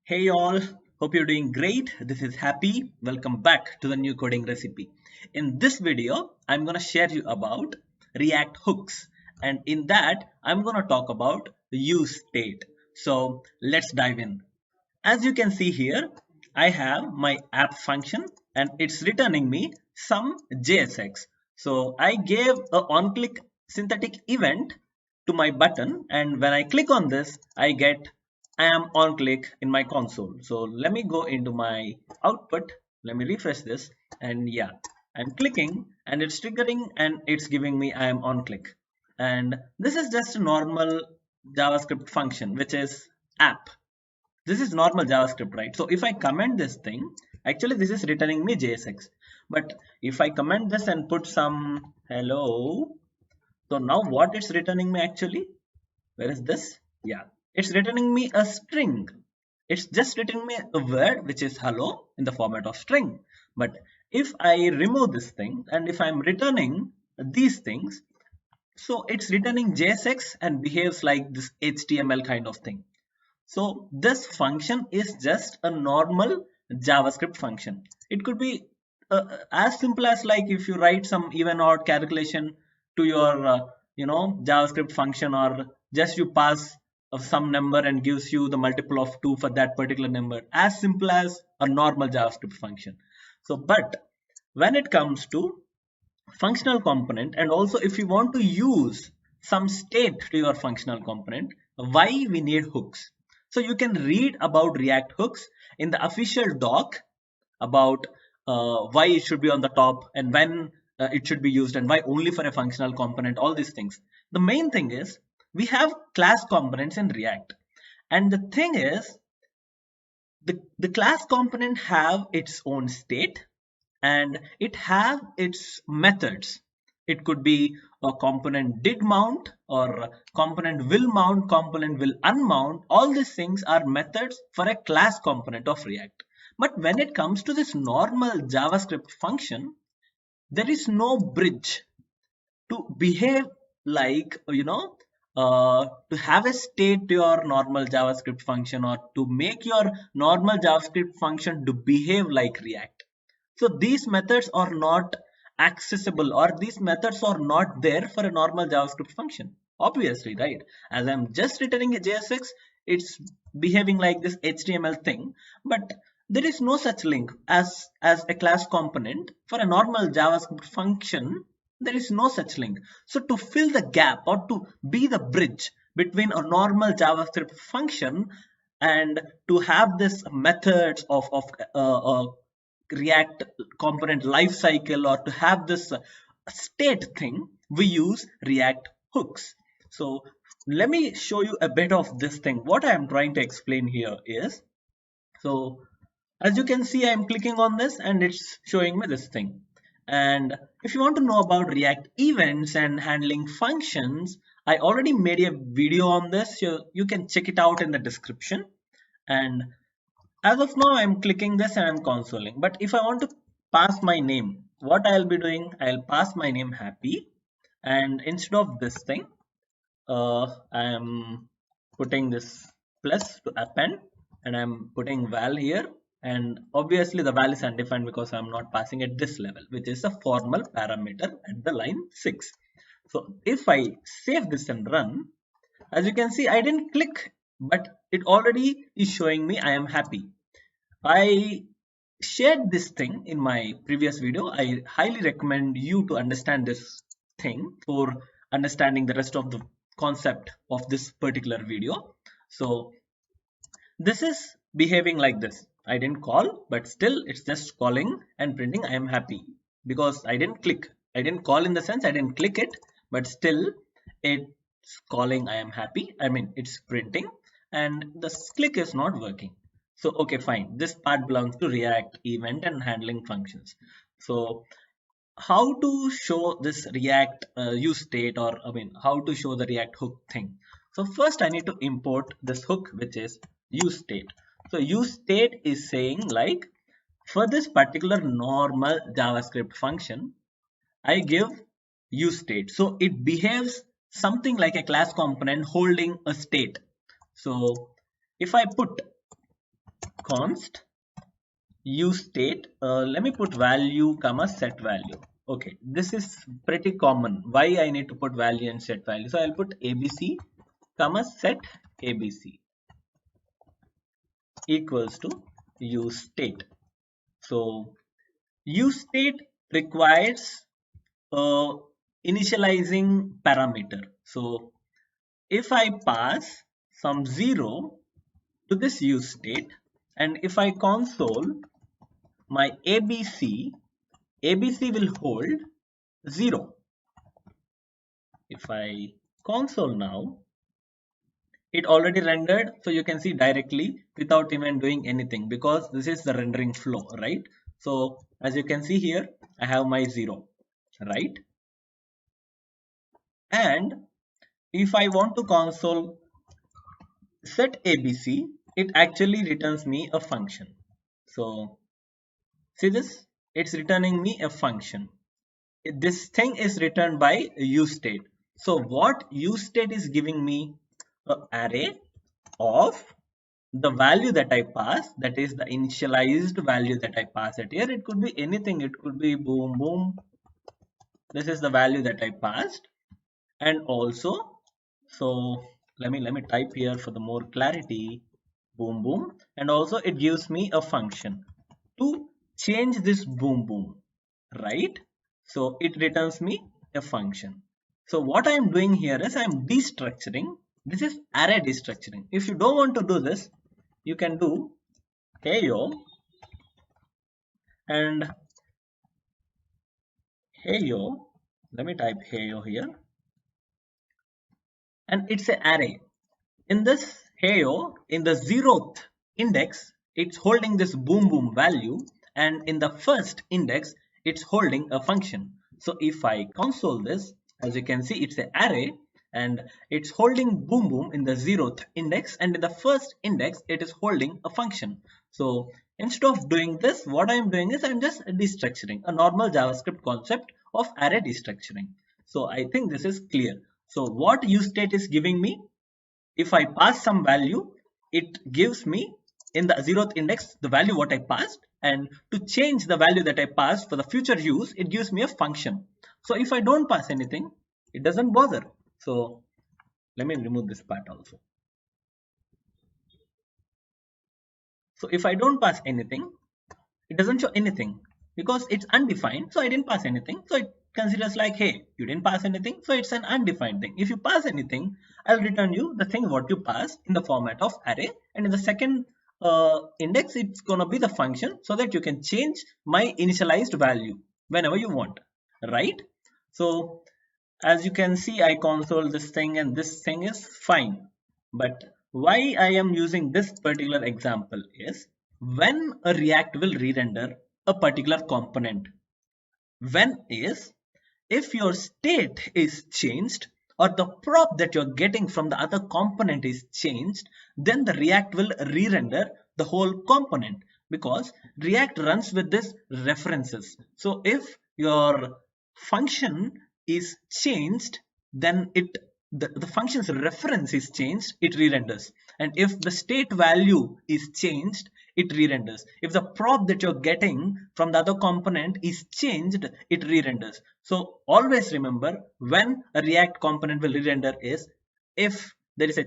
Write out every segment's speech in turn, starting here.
Hey all, hope you're doing great. This is Happy. Welcome back to the new coding recipe. In this video, I'm going to share you about React hooks, and in that, I'm going to talk about useState. So let's dive in. As you can see here, I have my app function and it's returning me some JSX. So I gave a on-click synthetic event to my button, and when I click on this, I get I am on click in my console. So let me go into my output. Let me refresh this, and yeah, I'm clicking and it's triggering and it's giving me I am on click. And this is just a normal JavaScript function, which is app. This is normal JavaScript, right? So if I comment this thing, actually this is returning me JSX. But if I comment this and put some hello, so now what it's returning me actually? Where is this? Yeah, it's returning me a string. It's just returning me a word which is hello in the format of string. But if I remove this thing and if I'm returning these things, so it's returning JSX and behaves like this HTML kind of thing. So this function is just a normal JavaScript function. It could be as simple as like if you write some even odd calculation to your JavaScript function, or just you pass of some number and gives you the multiple of 2 for that particular number, as simple as a normal JavaScript function. So but when it comes to functional component, and also if you want to use some state to your functional component, why we need hooks. So you can read about React hooks in the official doc about why it should be on the top and when it should be used and why only for a functional component, all these things. The main thing is we have class components in React, and the thing is the class component have its own state and it have its methods. It could be a component did mount, or component will mount, component will unmount. All these things are methods for a class component of React. But when it comes to this normal JavaScript function, there is no bridge to behave like to have a state to your normal JavaScript function, or to make your normal JavaScript function to behave like React. So these methods are not accessible, or these methods are not there for a normal JavaScript function. Obviously, right? As I'm just returning a JSX, it's behaving like this HTML thing, but there is no such link as a class component for a normal JavaScript function. There is no such link. So to fill the gap, or to be the bridge between a normal JavaScript function and to have this methods of React component lifecycle, or to have this state thing, we use React hooks. So let me show you a bit of this thing. What I am trying to explain here is, so as you can see, I'm clicking on this and it's showing me this thing. And if you want to know about React events and handling functions, I already made a video on this, so you can check it out in the description. And as of now, I'm clicking this and I'm consoling. But if I want to pass my name, what I'll be doing, I'll pass my name Happy. And instead of this thing, I'm putting this plus to append, and I'm putting val here. And obviously the val is undefined because I'm not passing at this level, which is a formal parameter at the line 6. So if I save this and run, as you can see, I didn't click, but it already is showing me I am happy. I shared this thing in my previous video. I highly recommend you to understand this thing for understanding the rest of the concept of this particular video. So this is behaving like this. I didn't call, but still it's just calling and printing I am happy, because I didn't click. I didn't call in the sense I didn't click it, but still it's calling I am happy. I mean, it's printing, and the click is not working. So okay, fine, this part belongs to React event and handling functions. So how to show this React use state, or I mean how to show the React hook thing. So first I need to import this hook, which is use state. So use state is saying like, for this particular normal JavaScript function, I give use state. So it behaves something like a class component holding a state. So if I put const useState. Let me put value comma set value. Okay, this is pretty common. Why I need to put value and set value? So I'll put abc comma set abc equals to useState. So useState requires initializing parameter. So if I pass some 0 to this useState, and if I console my abc will hold 0. If I console now, it already rendered, so you can see directly without even doing anything, because this is the rendering flow, right? So as you can see here, I have my 0, right? And if I want to console set abc, it actually returns me a function. So see this, it's returning me a function. This thing is returned by useState. So what useState is giving me an array of the value that I pass, that is the initialized value that I pass it here. It could be anything, it could be boom boom. This is the value that I passed. And also, so let me type here for the more clarity, boom boom. And also it gives me a function to change this boom boom, right? So it returns me a function. So what I am doing here is I am destructuring. This is array destructuring. If you don't want to do this, you can do heyo and heyo. Let me type heyo here, and it's an array. In this heyo, in the 0th index, it's holding this boom boom value, and in the first index, it's holding a function. So if I console this, as you can see, it's an array and it's holding boom boom in the 0th index, and in the first index it is holding a function. So instead of doing this, what I am doing is I'm just destructuring, a normal JavaScript concept of array destructuring. So I think this is clear. So what useState is giving me, if I pass some value, it gives me in the 0th index the value what I passed, and to change the value that I passed for the future use, it gives me a function. So if I don't pass anything, it doesn't bother. So let me remove this part also. So if I don't pass anything, it doesn't show anything because it's undefined. So I didn't pass anything. So it considers like, hey, you didn't pass anything. So it's an undefined thing. If you pass anything, I'll return you the thing what you pass in the format of array. And in the second index, it's going to be the function so that you can change my initialized value whenever you want, right? So as you can see, I console this thing and this thing is fine. But why I am using this particular example is when a React will re-render a particular component. When is if your state is changed or the prop that you're getting from the other component is changed, then the React will re-render the whole component, because React runs with this references. So if your function is changed, then the function's reference is changed, it re-renders. And if the state value is changed, it re-renders. If the prop that you're getting from the other component is changed, it re-renders. So always remember, when a React component will re-render is if there is a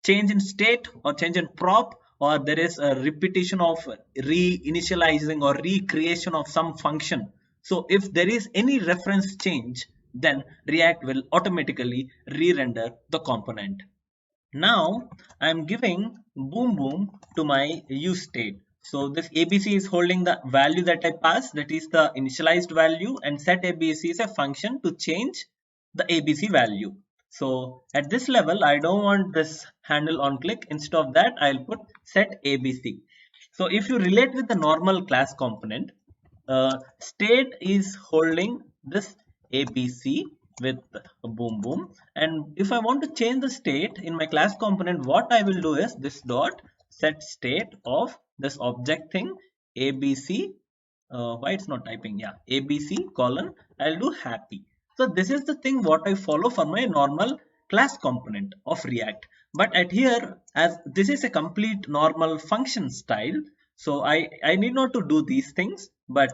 change in state or change in prop, or there is a repetition of re-initializing or recreation of some function. So if there is any reference change, then React will automatically re-render the component. Now I'm giving boom boom to my useState. So this abc is holding the value that I pass, that is the initialized value, and set abc is a function to change the abc value. So at this level, I don't want this handle on click. Instead of that, I'll put set abc. So if you relate with the normal class component, state is holding this abc with boom boom, and if I want to change the state in my class component, what I will do is this dot set state of this object thing abc. Why it's not typing? Yeah, abc colon, I'll do happy. So this is the thing what I follow for my normal class component of React. But at here, as this is a complete normal function style, so I need not to do these things, but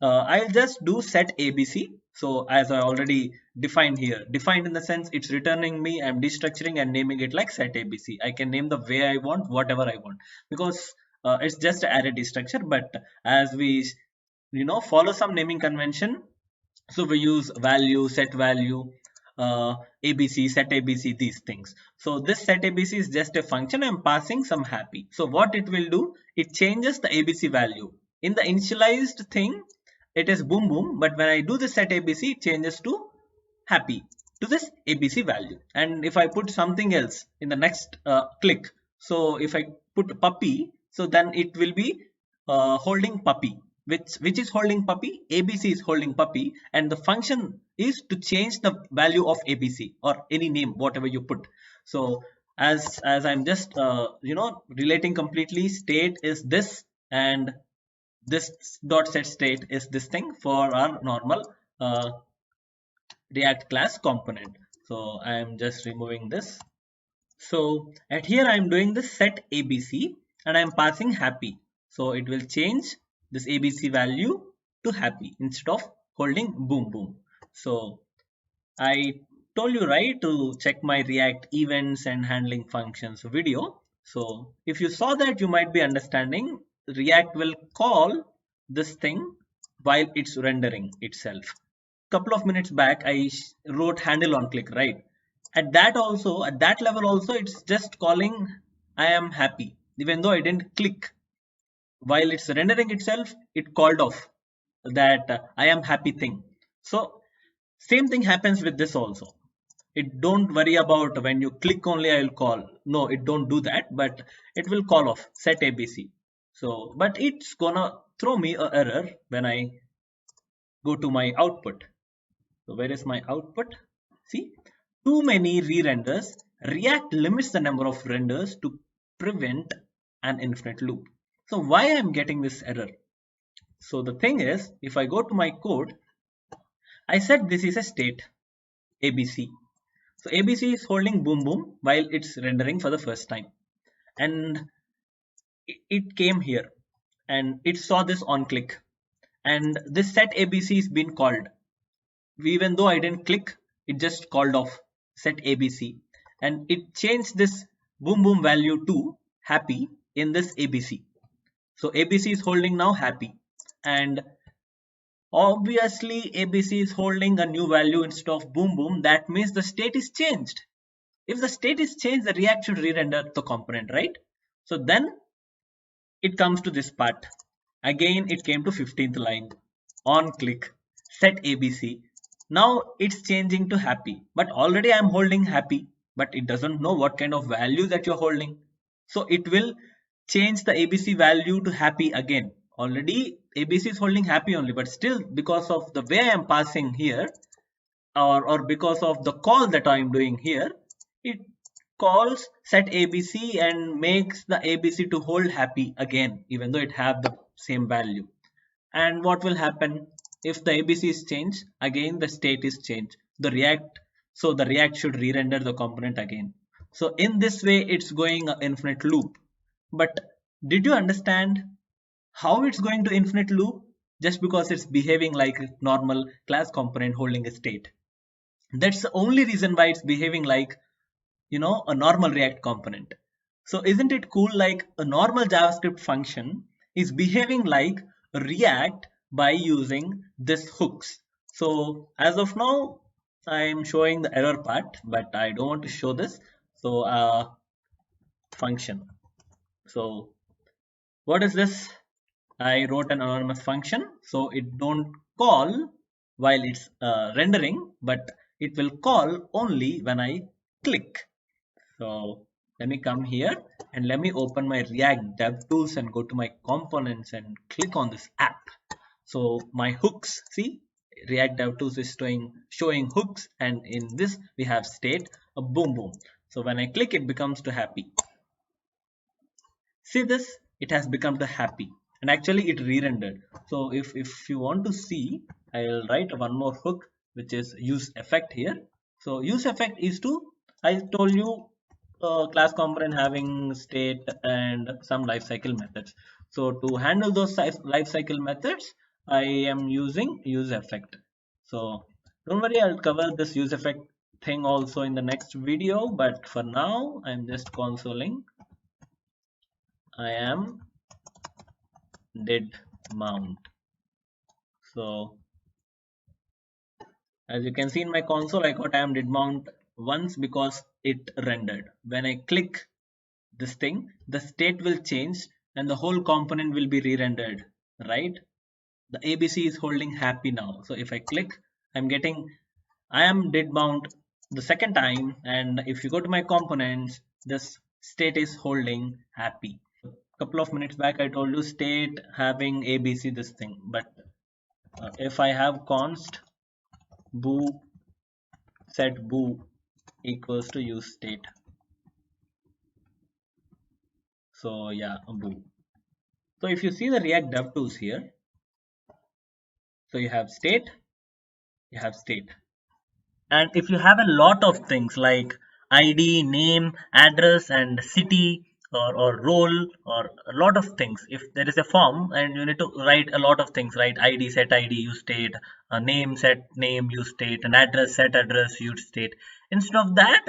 I'll just do set ABC. So as I already defined here, defined in the sense it's returning me, I'm destructuring and naming it like set ABC. I can name the way I want, whatever I want, because it's just an array destructure. But as we follow some naming convention, so we use value, set value, ABC, set ABC, these things. So this set ABC is just a function. I'm passing some happy. So what it will do, it changes the ABC value. In the initialized thing, it is boom boom, but when I do the set ABC, it changes to happy, to this ABC value. And if I put something else in the next click, so if I put puppy, so then it will be holding puppy. Which is holding puppy? ABC is holding puppy, and the function is to change the value of ABC or any name, whatever you put. So as I'm just relating completely, state is this, and this dot set state is this thing for our normal React class component. So I am just removing this. So at here I am doing the set ABC and I am passing happy. So it will change this ABC value to happy instead of holding boom boom. So I told you right to check my React events and handling functions video. So if you saw that, you might be understanding React will call this thing while it's rendering itself. Couple of minutes back I wrote handle on click, right? At that level also, it's just calling I am happy, even though I didn't click. While it's rendering itself, it called off that I am happy thing. So same thing happens with this also. It don't worry about when you click only I will call. No, it don't do that, but it will call off set ABC. So but it's gonna throw me a error when I go to my output. So where is my output? See, too many re-renders. React limits the number of renders to prevent an infinite loop. So why I'm getting this error? So the thing is, if I go to my code, I said this is a state ABC. So ABC is holding boom boom while it's rendering for the first time. And it came here and it saw this on click. And this set ABC is being called. Even though I didn't click, it just called off set ABC and it changed this boom boom value to happy in this ABC. So ABC is holding now happy, and obviously ABC is holding a new value instead of boom boom. That means the state is changed. If the state is changed, the React should re-render the component, right? So then it comes to this part. Again, it came to 15th line on click set ABC. Now it's changing to happy, but already I'm holding happy, but it doesn't know what kind of value that you're holding. So it will change the ABC value to happy again. Already ABC is holding happy only, but still because of the way I'm passing here, or because of the call that I'm doing here, it calls set ABC and makes the ABC to hold happy again, even though it have the same value. And what will happen? If the ABC is changed, again the state is changed. The React should re-render the component again. So in this way, it's going an infinite loop. But did you understand how it's going to infinite loop? Just because it's behaving like a normal class component holding a state. That's the only reason why it's behaving like, a normal React component. So isn't it cool? Like a normal JavaScript function is behaving like React by using this hooks. So as of now, I'm showing the error part, but I don't want to show this. So function. So what is this? I wrote an anonymous function, so it don't call while it's rendering, but it will call only when I click. So let me come here and let me open my React DevTools and go to my components and click on this app. So my hooks, see, React DevTools is showing hooks, and in this we have state a boom boom. So when I click, it becomes to happy. See this, it has become to happy, and actually it re-rendered. So if you want to see, I'll write one more hook which is use effect here. So use effect is to I told you class component having state and some lifecycle methods. So to handle those lifecycle methods, I am using use effect. So don't worry, I'll cover this use effect thing also in the next video. But for now, I'm just consoling. I am did mount. So as you can see in my console, I got I am did mount once because it rendered. When I click this thing, the state will change and the whole component will be re-rendered, right? The ABC is holding happy now. So if I click, I'm getting I am did mount the second time, and if you go to my components, this state is holding happy. A couple of minutes back, I told you state having ABC this thing, but if I have const boo set boo equals to use state. So yeah, boo. So if you see the React dev tools here, so you have state, you have state. And if you have a lot of things like ID, name, address, and city, or role, or a lot of things, if there is a form and you need to write a lot of things, right? ID, set ID, use state, name, set name, use state, and address, set address, use state. Instead of that,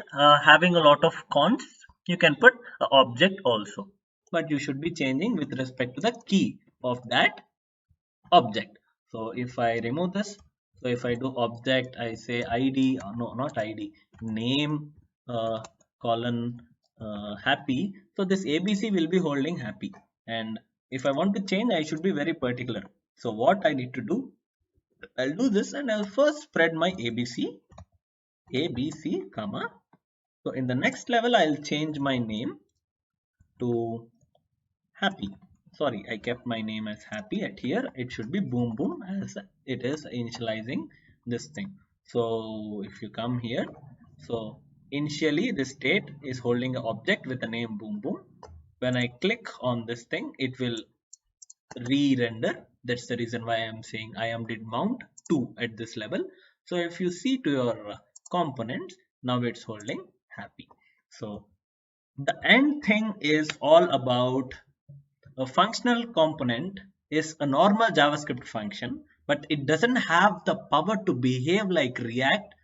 having a lot of consts, you can put an object also. But you should be changing with respect to the key of that object. So if I remove this, so if I do object, I say id, no, not id, name, colon, happy. So this abc will be holding happy, and if I want to change, I should be very particular. So what I need to do, I'll do this, and I'll first spread my abc comma. So in the next level, I'll change my name to happy. Sorry, I kept my name as happy. At here it should be boom boom, as it is initializing this thing. So if you come here, so initially this state is holding an object with the name boom boom. When I click on this thing, it will re-render. That's the reason why I am saying I am did mount 2 at this level. So if you see to your components, now it's holding happy. So the end thing is all about a functional component is a normal JavaScript function, but it doesn't have the power to behave like React,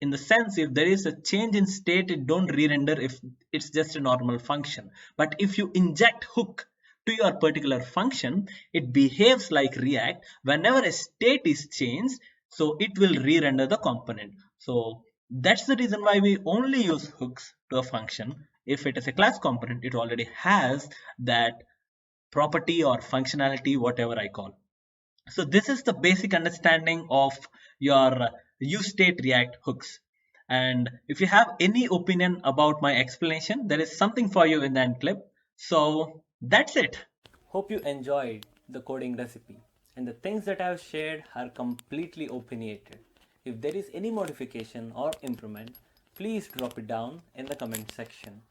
in the sense if there is a change in state, it don't re-render if it's just a normal function. But if you inject hook to your particular function, it behaves like React. Whenever a state is changed, so it will re-render the component. So that's the reason why we only use hooks to a function. If it is a class component, it already has that property or functionality, whatever I call. So this is the basic understanding of your use state React hooks. And if you have any opinion about my explanation, there is something for you in the end clip. So that's it. Hope you enjoyed the coding recipe, and the things that I have shared are completely opinionated. If there is any modification or improvement, please drop it down in the comment section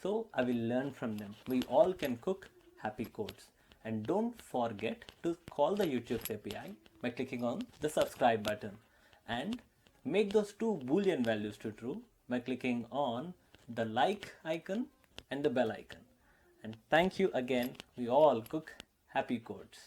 so I will learn from them. We all can cook happy codes. And don't forget to call the YouTube API by clicking on the subscribe button, and make those two boolean values to true by clicking on the like icon and the bell icon. And thank you again. We all cook happy codes.